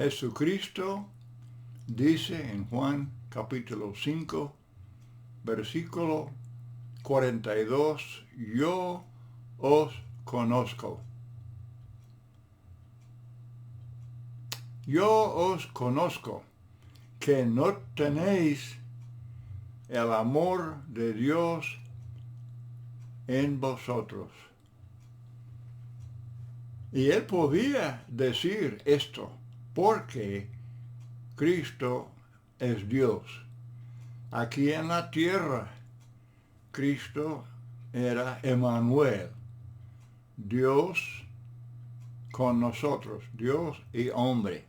Jesucristo dice en Juan capítulo 5, versículo 42, yo os conozco. Yo os conozco, que no tenéis el amor de Dios en vosotros. Y él podía decir esto porque Cristo es Dios. Aquí en la tierra, Cristo era Emmanuel, Dios con nosotros, Dios y hombre.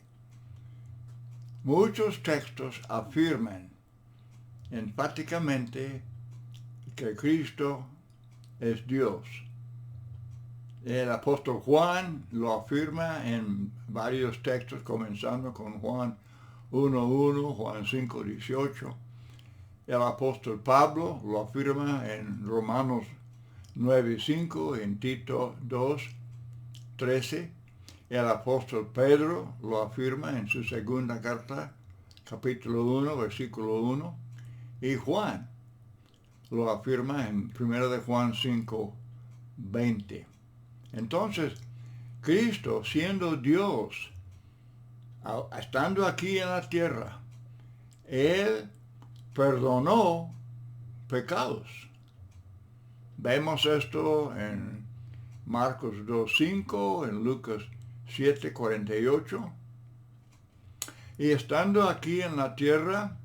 Muchos textos afirman enfáticamente que Cristo es Dios. El apóstol Juan lo afirma en varios textos, comenzando con Juan 1:1, Juan 5:18. El apóstol Pablo lo afirma en Romanos 9:5, en Tito 2:13. El apóstol Pedro lo afirma en su segunda carta, capítulo 1, versículo 1. Y Juan lo afirma en 1 de Juan 5:20. Entonces, Cristo, siendo Dios, estando aquí en la tierra, Él perdonó pecados. Vemos esto en Marcos 2:5, en Lucas 7:48. Y estando aquí en la tierra,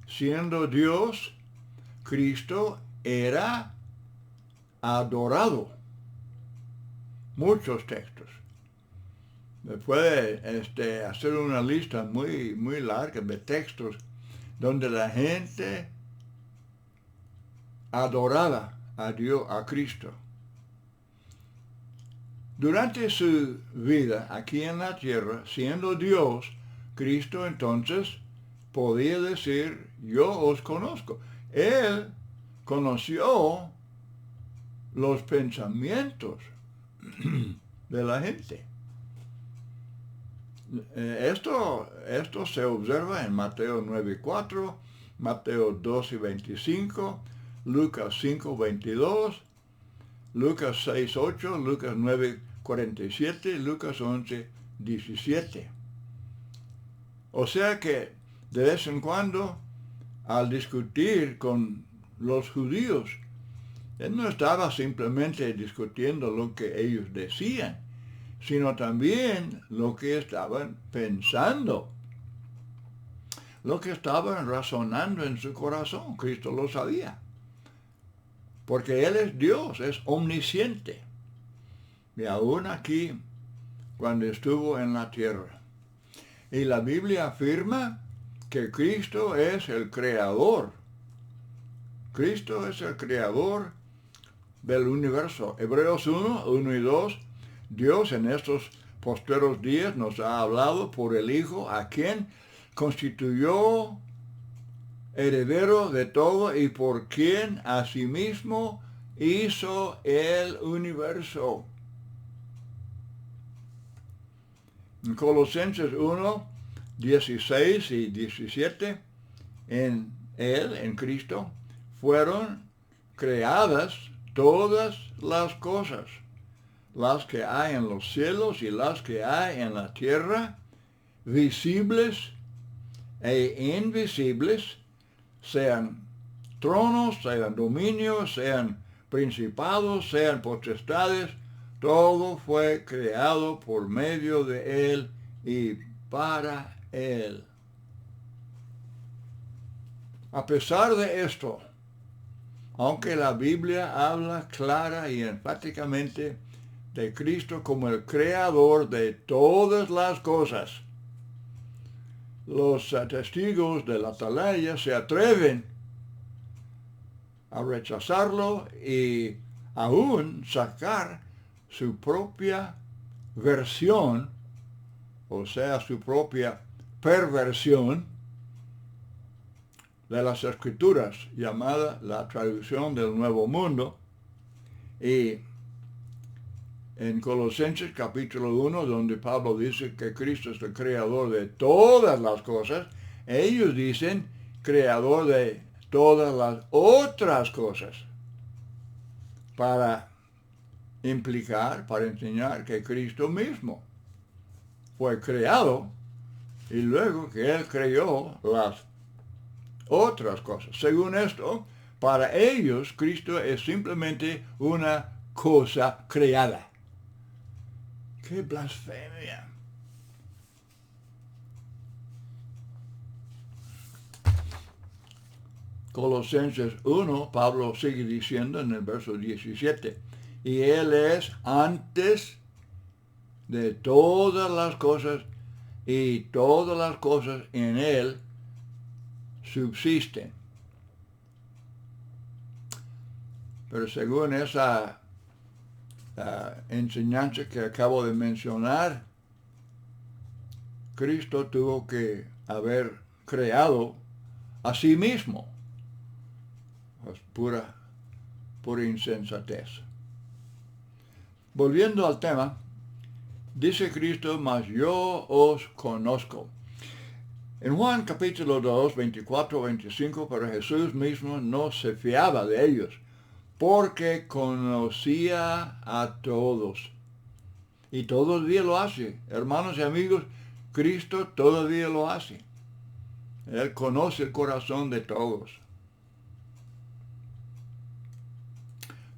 siendo Dios, Cristo era adorado. Muchos textos. Me puede hacer una lista muy, muy larga de textos donde la gente adoraba a Dios, a Cristo. Durante su vida aquí en la tierra, siendo Dios, Cristo entonces podía decir, yo os conozco. Él conoció los pensamientos de la gente. Esto se observa en Mateo 9:4, Mateo 12:25, Lucas 5:22, Lucas 6:8, Lucas 9:47, Lucas 11:17. O sea que de vez en cuando, al discutir con los judíos, él no estaba simplemente discutiendo lo que ellos decían, sino también lo que estaban pensando, lo que estaban razonando en su corazón. Cristo lo sabía, porque Él es Dios, es omnisciente. Y aún aquí, cuando estuvo en la tierra. Y la Biblia afirma que Cristo es el creador. Cristo es el creador del universo. Hebreos 1 y 2, Dios en estos postreros días nos ha hablado por el Hijo, a quien constituyó heredero de todo y por quien asimismo hizo el universo. En Colosenses 1:16 y 17, en Él, en Cristo, fueron creadas todas las cosas, las que hay en los cielos y las que hay en la tierra, visibles e invisibles, sean tronos, sean dominios, sean principados, sean potestades, todo fue creado por medio de Él y para Él. A pesar de esto, aunque la Biblia habla clara y enfáticamente de Cristo como el creador de todas las cosas, los testigos de la atalaya se atreven a rechazarlo y aún sacar su propia versión, o sea, su propia perversión de las Escrituras, llamada la traducción del Nuevo Mundo, y en Colosenses capítulo 1, donde Pablo dice que Cristo es el creador de todas las cosas, ellos dicen creador de todas las otras cosas, para implicar, para enseñar que Cristo mismo fue creado y luego que Él creó las otras cosas. Según esto, para ellos Cristo es simplemente una cosa creada. ¡Qué blasfemia! Colosenses 1, Pablo sigue diciendo en el verso 17, y Él es antes de todas las cosas, y todas las cosas en Él subsisten. Pero según esa enseñanza que acabo de mencionar, Cristo tuvo que haber creado a sí mismo. Es pura insensatez. Volviendo al tema, dice Cristo, mas yo os conozco. En Juan capítulo 2, 24, 25, pero Jesús mismo no se fiaba de ellos, porque conocía a todos. Y todavía lo hace. Hermanos y amigos, Cristo todavía lo hace. Él conoce el corazón de todos.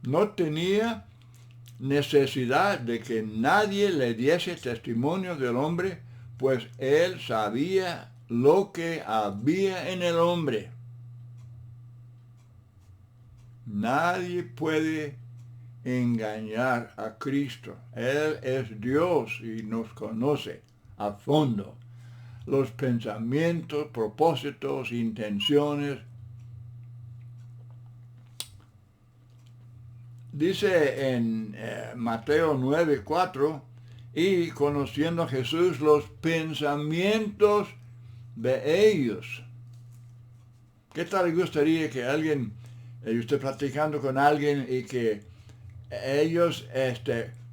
No tenía necesidad de que nadie le diese testimonio del hombre, pues Él sabía lo que había en el hombre. Nadie puede engañar a Cristo. Él es Dios y nos conoce a fondo los pensamientos, propósitos, intenciones. Dice en Mateo 9:4, y conociendo a Jesús los pensamientos de ellos. ¿Qué tal le gustaría que alguien, usted platicando con alguien y que ellos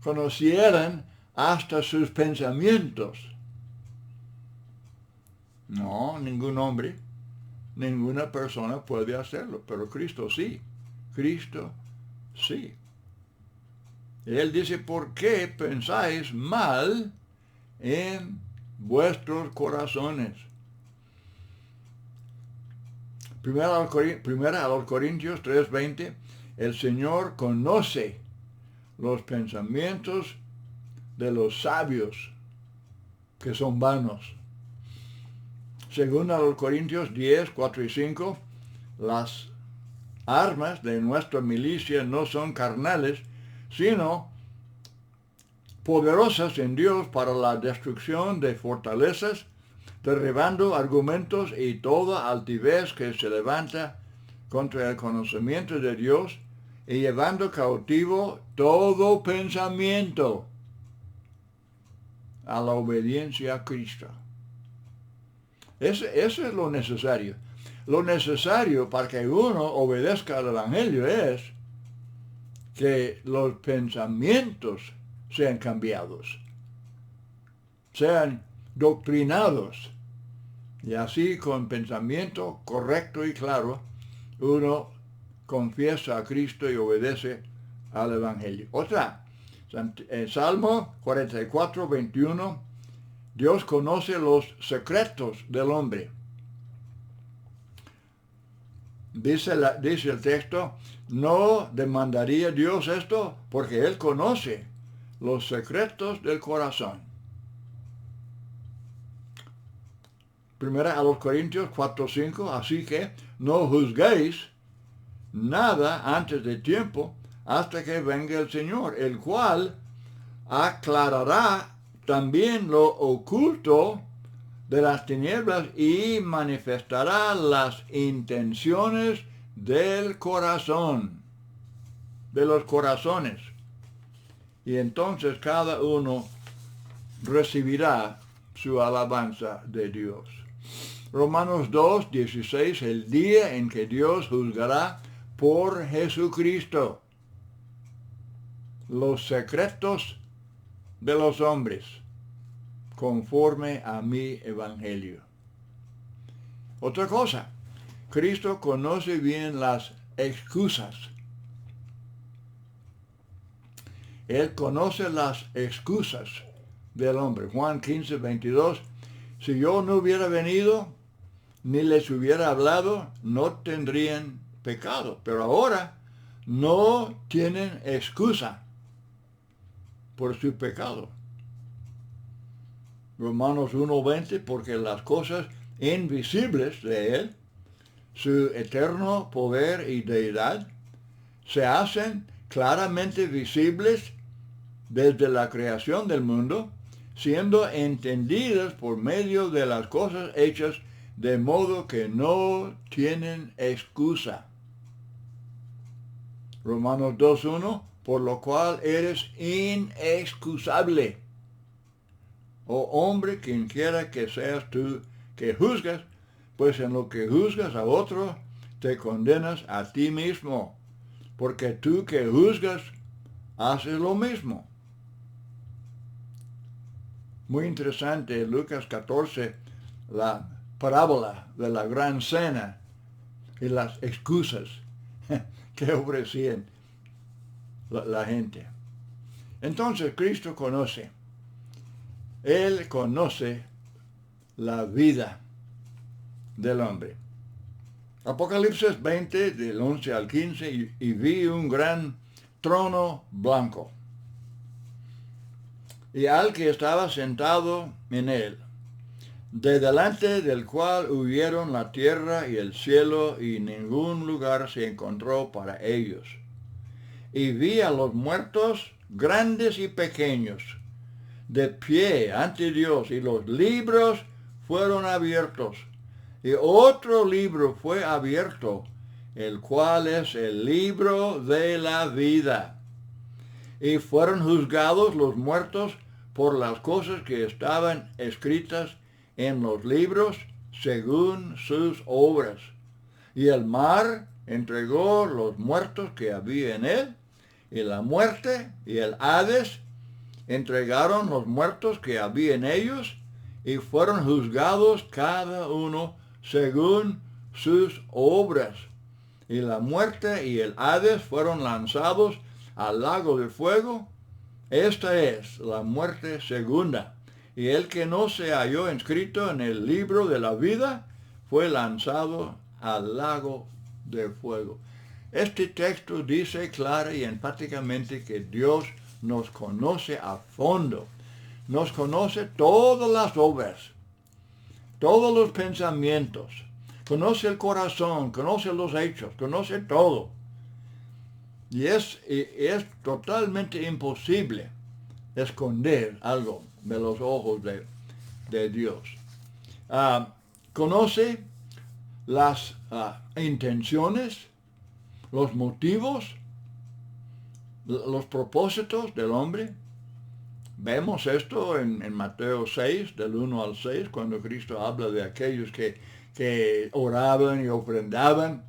conocieran hasta sus pensamientos? No, ningún hombre, ninguna persona puede hacerlo, pero Cristo sí. Cristo sí. Él dice, ¿por qué pensáis mal en vuestros corazones? Primera a los Corintios 3:20, el Señor conoce los pensamientos de los sabios, que son vanos. Segunda a los Corintios 10:4 y 5, las armas de nuestra milicia no son carnales, sino poderosas en Dios para la destrucción de fortalezas, derribando argumentos y toda altivez que se levanta contra el conocimiento de Dios y llevando cautivo todo pensamiento a la obediencia a Cristo. Eso es lo necesario. Lo necesario para que uno obedezca al Evangelio es que los pensamientos sean cambiados, sean doctrinados. Y así, con pensamiento correcto y claro, uno confiesa a Cristo y obedece al Evangelio. Otra, en Salmo 44:21, Dios conoce los secretos del hombre. Dice el texto, no demandaría Dios esto porque Él conoce los secretos del corazón. Primera a los Corintios 4:5, así que no juzguéis nada antes de tiempo hasta que venga el Señor, el cual aclarará también lo oculto de las tinieblas y manifestará las intenciones del corazón, de los corazones. Y entonces cada uno recibirá su alabanza de Dios. Romanos 2:16, el día en que Dios juzgará por Jesucristo los secretos de los hombres, conforme a mi evangelio. Otra cosa, Cristo conoce bien las excusas. Él conoce las excusas del hombre. Juan 15, 22. Si yo no hubiera venido, ni les hubiera hablado, no tendrían pecado. Pero ahora no tienen excusa por su pecado. Romanos 1:20, porque las cosas invisibles de Él, su eterno poder y deidad, se hacen claramente visibles desde la creación del mundo, siendo entendidas por medio de las cosas hechas, de modo que no tienen excusa. Romanos 2:1, por lo cual eres inexcusable. Oh hombre, quien quiera que seas tú que juzgas, pues en lo que juzgas a otro, te condenas a ti mismo, porque tú que juzgas, haces lo mismo. Muy interesante, Lucas 14, la parábola de la gran cena y las excusas que ofrecían la gente. Entonces Cristo conoce. Él conoce la vida del hombre. Apocalipsis 20, del 11 al 15, y vi un gran trono blanco, y al que estaba sentado en él, de delante del cual huyeron la tierra y el cielo, y ningún lugar se encontró para ellos. Y vi a los muertos, grandes y pequeños, de pie ante Dios, y los libros fueron abiertos. Y otro libro fue abierto, el cual es el libro de la vida. Y fueron juzgados los muertos por las cosas que estaban escritas en los libros según sus obras. Y el mar entregó los muertos que había en él, y la muerte y el Hades entregaron los muertos que había en ellos, y fueron juzgados cada uno según sus obras. Y la muerte y el Hades fueron lanzados al lago de fuego. Esta es la muerte segunda. Y el que no se halló inscrito en el libro de la vida fue lanzado al lago de fuego. Este texto dice clara y enfáticamente que Dios nos conoce a fondo. Nos conoce todas las obras, todos los pensamientos. Conoce el corazón, conoce los hechos, conoce todo. Y es totalmente imposible esconder algo de los ojos de Dios. Conoce las intenciones, los motivos, los propósitos del hombre. Vemos esto en Mateo 6, del 1 al 6, cuando Cristo habla de aquellos que oraban y ofrendaban,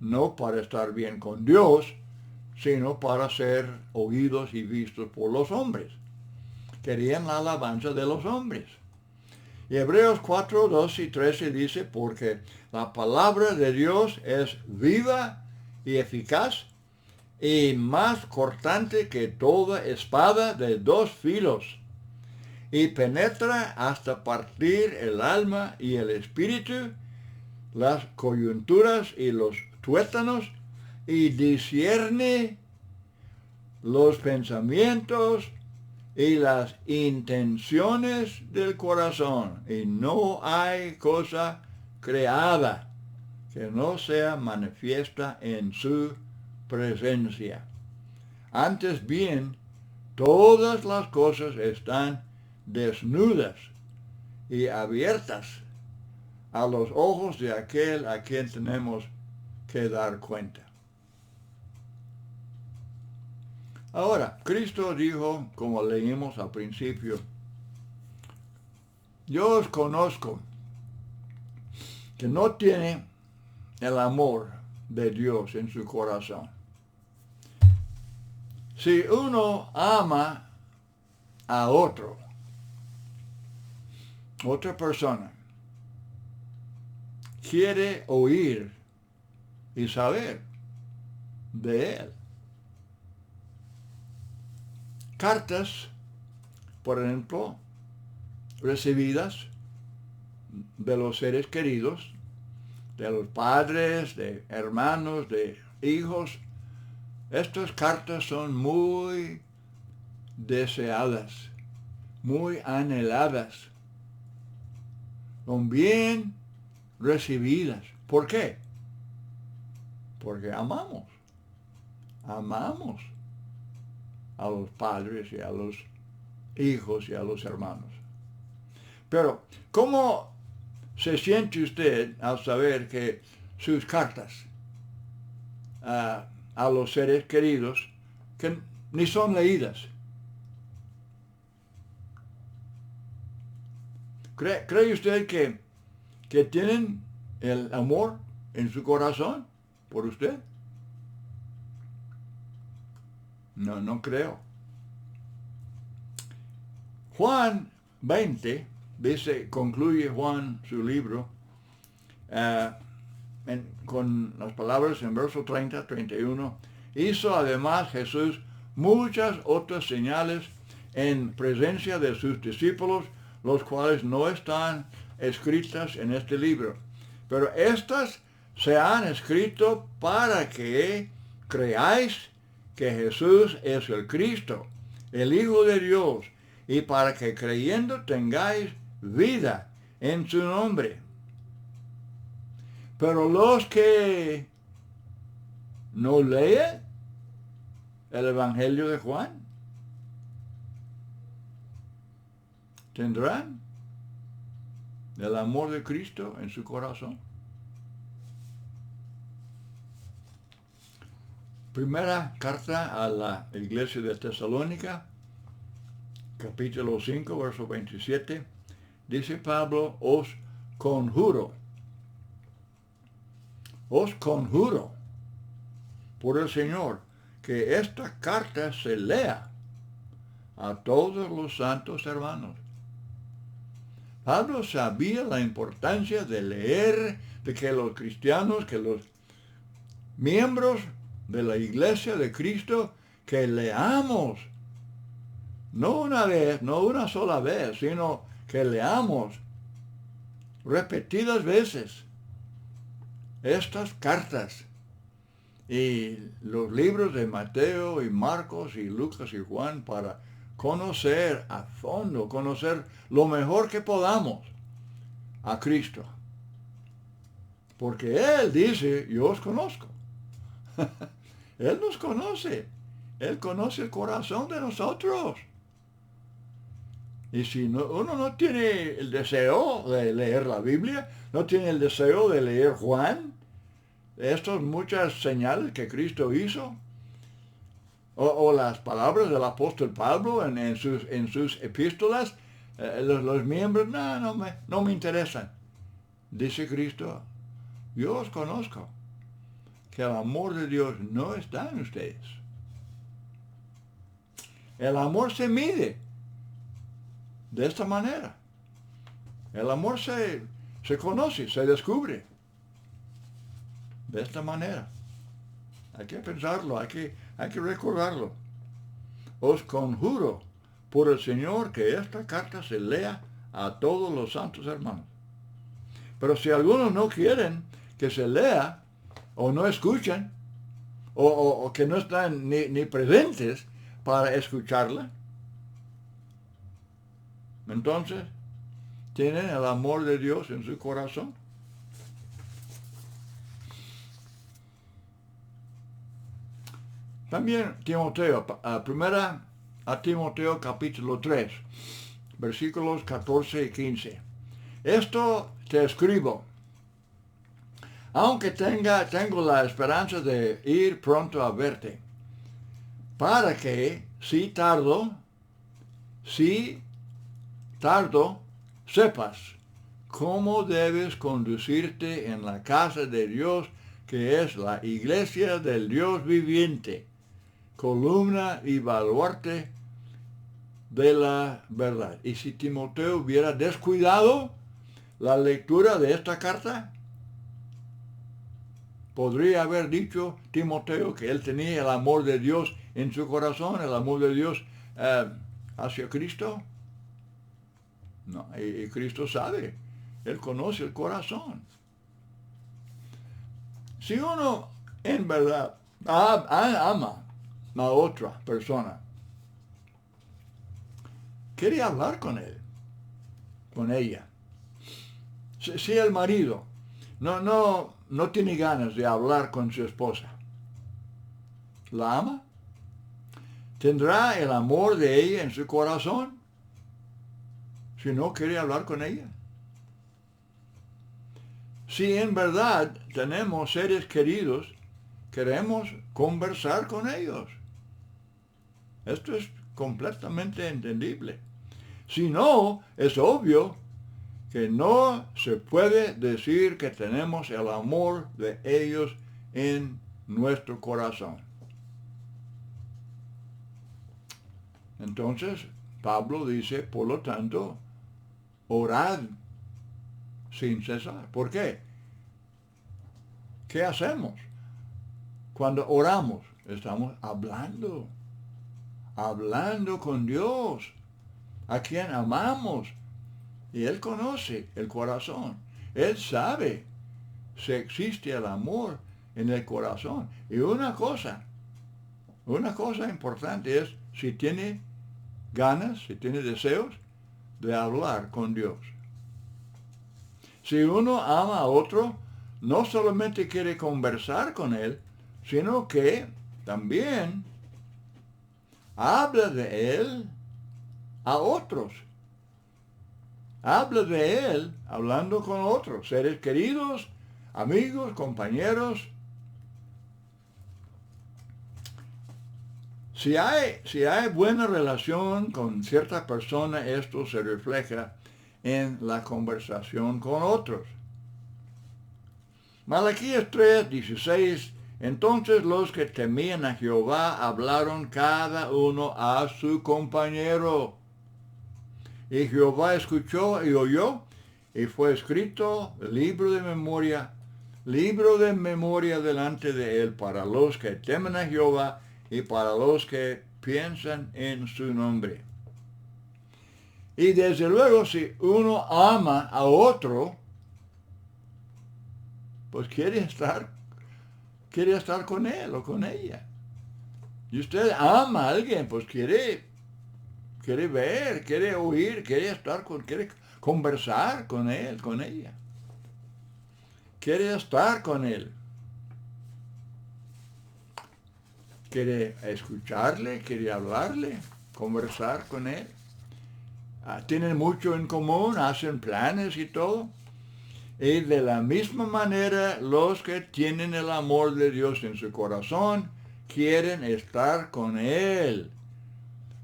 no para estar bien con Dios, sino para ser oídos y vistos por los hombres. Querían la alabanza de los hombres. Y Hebreos 4, 12 y 13 dice, porque la palabra de Dios es viva y eficaz, y más cortante que toda espada de dos filos, y penetra hasta partir el alma y el espíritu, las coyunturas y los tuétanos, y discierne los pensamientos y las intenciones del corazón. Y no hay cosa creada que no sea manifiesta en su presencia. Antes bien, todas las cosas están desnudas y abiertas a los ojos de aquel a quien tenemos que dar cuenta. Ahora, Cristo dijo, como leímos al principio, yo os conozco, que no tiene el amor de Dios en su corazón. Si uno ama a otro, otra persona, quiere oír y saber de él. Cartas, por ejemplo, recibidas de los seres queridos, de los padres, de hermanos, de hijos. Estas cartas son muy deseadas, muy anheladas, son bien recibidas. ¿Por qué? Porque amamos a los padres y a los hijos y a los hermanos. Pero, ¿cómo se siente usted al saber que sus cartas a los seres queridos que ni son leídas? ¿Cree usted que tienen el amor en su corazón por usted? No creo. Juan 20, concluye Juan su libro con las palabras en verso 30, 31. Hizo además Jesús muchas otras señales en presencia de sus discípulos, los cuales no están escritas en este libro. Pero estas se han escrito para que creáis que Jesús es el Cristo, el Hijo de Dios, y para que creyendo tengáis vida en su nombre. Pero los que no leen el Evangelio de Juan tendrán el amor de Cristo en su corazón. Primera carta a la iglesia de Tesalónica, capítulo 5, verso 27, dice Pablo, os conjuro por el Señor que esta carta se lea a todos los santos hermanos. Pablo sabía la importancia de leer, de que los cristianos, que los miembros de la iglesia de Cristo, que leamos, no una vez, no una sola vez, sino que leamos repetidas veces estas cartas y los libros de Mateo y Marcos y Lucas y Juan para conocer a fondo, conocer lo mejor que podamos a Cristo. Porque Él dice, yo os conozco. Él nos conoce. Él conoce el corazón de nosotros. Y si uno no tiene el deseo de leer la Biblia, no tiene el deseo de leer Juan, estas muchas señales que Cristo hizo, o las palabras del apóstol Pablo en sus epístolas, los miembros, no me interesan. Dice Cristo, yo os conozco, que el amor de Dios no está en ustedes. El amor se mide de esta manera. El amor se conoce, se descubre de esta manera. Hay que pensarlo, hay que recordarlo. Os conjuro por el Señor que esta carta se lea a todos los santos hermanos. Pero si algunos no quieren que se lea, o no escuchan, o que no están ni presentes para escucharla, entonces tienen el amor de Dios en su corazón. También Timoteo, primera a Timoteo capítulo 3, versículos 14 y 15. Esto te escribo, aunque tengo la esperanza de ir pronto a verte, para que, si tardo, sepas cómo debes conducirte en la casa de Dios, que es la iglesia del Dios viviente, columna y baluarte de la verdad. Y si Timoteo hubiera descuidado la lectura de esta carta, podría haber dicho Timoteo que él tenía el amor de Dios en su corazón, el amor de Dios hacia Cristo. No, y Cristo sabe, Él conoce el corazón. Si uno en verdad ama a otra persona, quiere hablar con él, con ella. Si el marido no tiene ganas de hablar con su esposa, ¿la ama? ¿Tendrá el amor de ella en su corazón si no quiere hablar con ella? Si en verdad tenemos seres queridos, queremos conversar con ellos. Esto es completamente entendible. Si no, es obvio que no se puede decir que tenemos el amor de ellos en nuestro corazón. Entonces, Pablo dice, por lo tanto, orad sin cesar. ¿Por qué? ¿Qué hacemos? Cuando oramos, estamos hablando con Dios, a quien amamos. Y Él conoce el corazón. Él sabe si existe el amor en el corazón. Y una cosa importante es si tiene ganas, si tiene deseos de hablar con Dios. Si uno ama a otro, no solamente quiere conversar con él, sino que también habla de él a otros. Habla de él hablando con otros, seres queridos, amigos, compañeros. Si hay buena relación con cierta persona, esto se refleja en la conversación con otros. Malaquías 3:16. Entonces los que temían a Jehová hablaron cada uno a su compañero. Y Jehová escuchó y oyó, y fue escrito libro de memoria delante de él para los que temen a Jehová y para los que piensan en su nombre. Y desde luego, si uno ama a otro, pues quiere estar con él o con ella. Y usted ama a alguien, pues quiere ver, quiere oír, quiere conversar con él, con ella. Quiere estar con él. Quiere escucharle, quiere hablarle, conversar con él. Tienen mucho en común, hacen planes y todo. Y de la misma manera, los que tienen el amor de Dios en su corazón quieren estar con Él.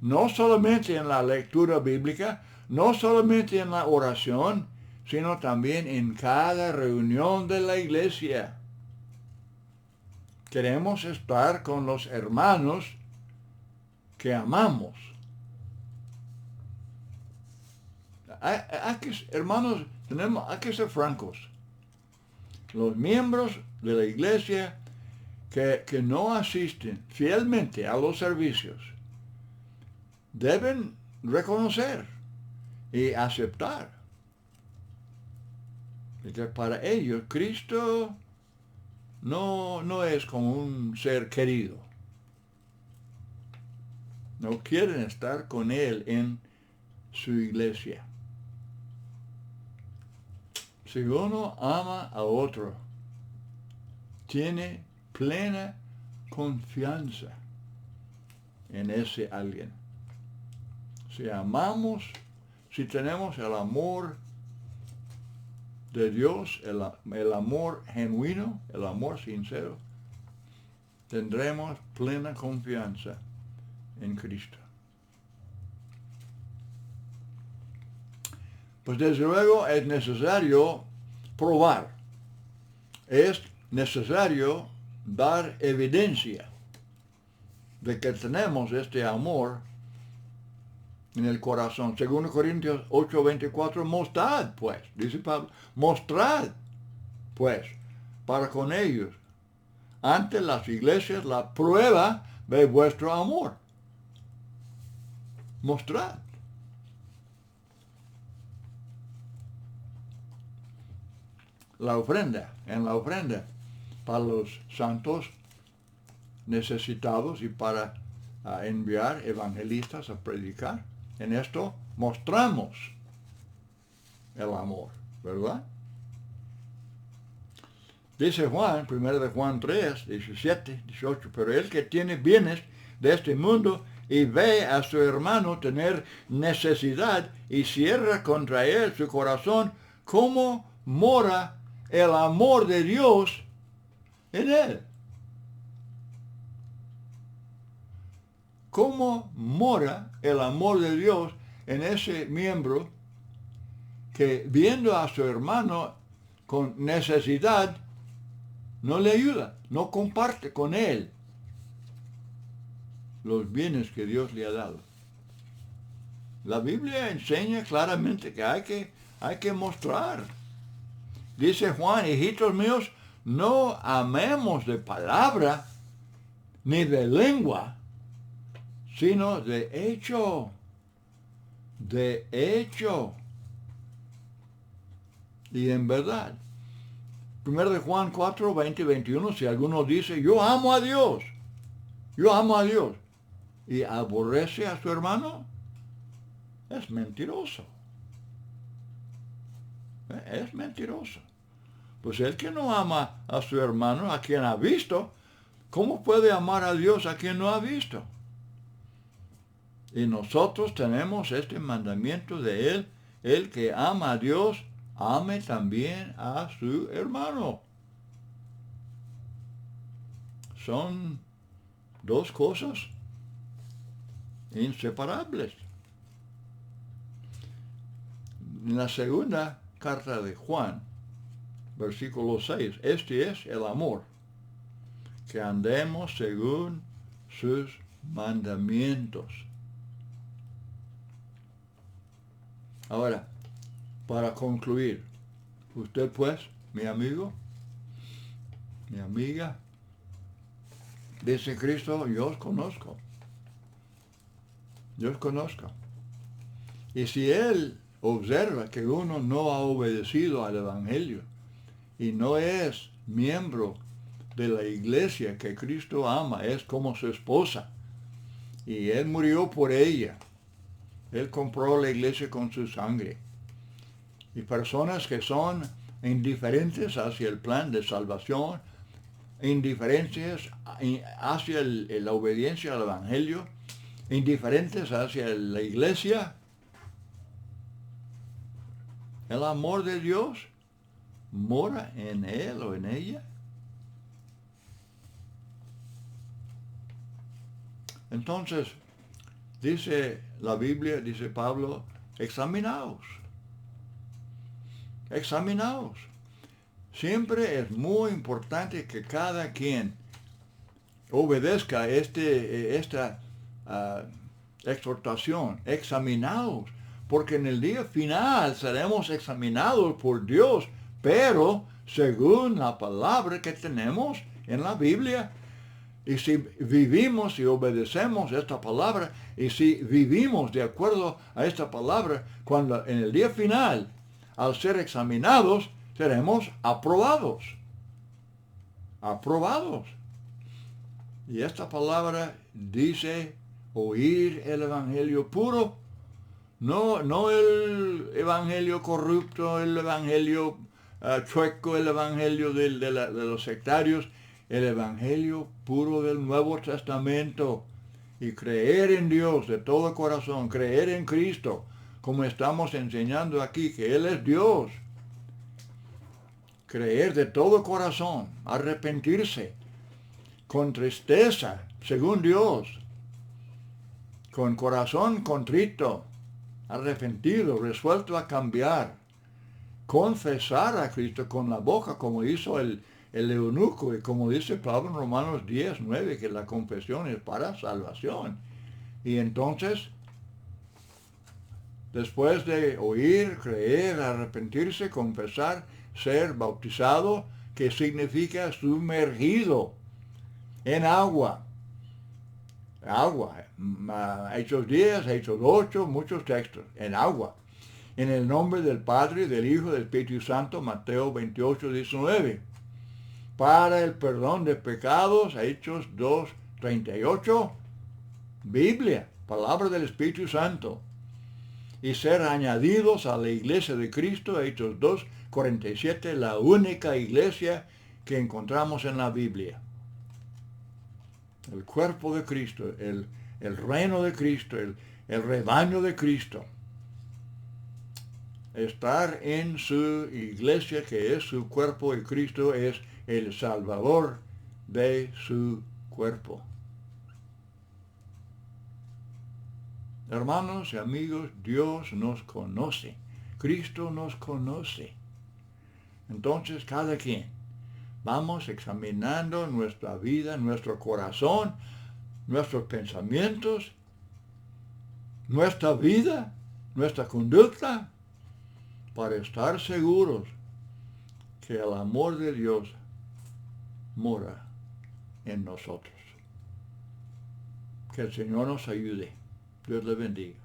No solamente en la lectura bíblica, no solamente en la oración, sino también en cada reunión de la iglesia. Queremos estar con los hermanos que amamos. Hermanos, hay que ser francos. Los miembros de la iglesia que no asisten fielmente a los servicios deben reconocer y aceptar que para ellos Cristo no es como un ser querido. No quieren estar con Él en su iglesia. Si uno ama a otro, tiene plena confianza en ese alguien. Si amamos, si tenemos el amor de Dios, el amor genuino, el amor sincero, tendremos plena confianza en Cristo. Pues desde luego es necesario probar, es necesario dar evidencia de que tenemos este amor en el corazón. 2 Corintios 8:24, mostrad pues, dice Pablo, mostrad pues, para con ellos, ante las iglesias, la prueba de vuestro amor. Mostrad. La ofrenda, en la ofrenda, para los santos necesitados y para enviar evangelistas a predicar. En esto mostramos el amor, ¿verdad? Dice Juan, 1 de Juan 3, 17, 18, pero el que tiene bienes de este mundo y ve a su hermano tener necesidad y cierra contra él su corazón, ¿cómo mora el amor de Dios en él? ¿Cómo mora el amor de Dios en ese miembro que viendo a su hermano con necesidad no le ayuda, no comparte con él los bienes que Dios le ha dado? La Biblia enseña claramente que hay que mostrar. Dice Juan, hijitos míos, no amemos de palabra ni de lengua, sino de hecho. De hecho. Y en verdad. 1 de Juan 4, 20 y 21, si alguno dice, yo amo a Dios, y aborrece a su hermano, es mentiroso. Es mentiroso. Pues el que no ama a su hermano, a quien ha visto, ¿cómo puede amar a Dios a quien no ha visto? Y nosotros tenemos este mandamiento de él, el que ama a Dios, ame también a su hermano. Son dos cosas inseparables. En la segunda carta de Juan, versículo 6, este es el amor, que andemos según sus mandamientos. Ahora, para concluir, usted pues, mi amigo, mi amiga, dice Cristo, yo os conozco. Yo os conozco. Y si Él observa que uno no ha obedecido al Evangelio y no es miembro de la iglesia que Cristo ama, es como su esposa, y Él murió por ella, Él compró la iglesia con su sangre. Y personas que son indiferentes hacia el plan de salvación, indiferentes hacia la obediencia al Evangelio, indiferentes hacia la iglesia, el amor de Dios mora en él o en ella. Entonces, dice la Biblia, dice Pablo, examinaos. Examinaos. Siempre es muy importante que cada quien obedezca esta exhortación. Examinaos, porque en el día final seremos examinados por Dios, pero según la palabra que tenemos en la Biblia. Y si vivimos y obedecemos esta palabra, y si vivimos de acuerdo a esta palabra, cuando en el día final, al ser examinados, seremos aprobados. Aprobados. Y esta palabra dice oír el evangelio puro, no el evangelio corrupto, el evangelio chueco, el evangelio de los sectarios, el evangelio puro del Nuevo Testamento, y creer en Dios de todo corazón, creer en Cristo, como estamos enseñando aquí, que Él es Dios. Creer de todo corazón, arrepentirse, con tristeza, según Dios, con corazón contrito, arrepentido, resuelto a cambiar, confesar a Cristo con la boca, como hizo el eunuco, y como dice Pablo en Romanos 10, 9, que la confesión es para salvación. Y entonces Después de oír, creer, arrepentirse, confesar, ser bautizado, que significa sumergido en agua. Agua. Hechos 10, Hechos 8, muchos textos. En agua. En el nombre del Padre, del Hijo, del Espíritu Santo, Mateo 28, 19. Para el perdón de pecados, Hechos 2, 38. Biblia, palabra del Espíritu Santo. Y ser añadidos a la iglesia de Cristo, Hechos 2, 47, la única iglesia que encontramos en la Biblia. El cuerpo de Cristo, el reino de Cristo, el rebaño de Cristo. Estar en su iglesia, que es su cuerpo, y Cristo es el Salvador de su cuerpo. Hermanos y amigos, Dios nos conoce. Cristo nos conoce. Entonces, cada quien, vamos examinando nuestra vida, nuestro corazón, nuestros pensamientos, nuestra vida, nuestra conducta, para estar seguros que el amor de Dios mora en nosotros. Que el Señor nos ayude. Dios le bendiga.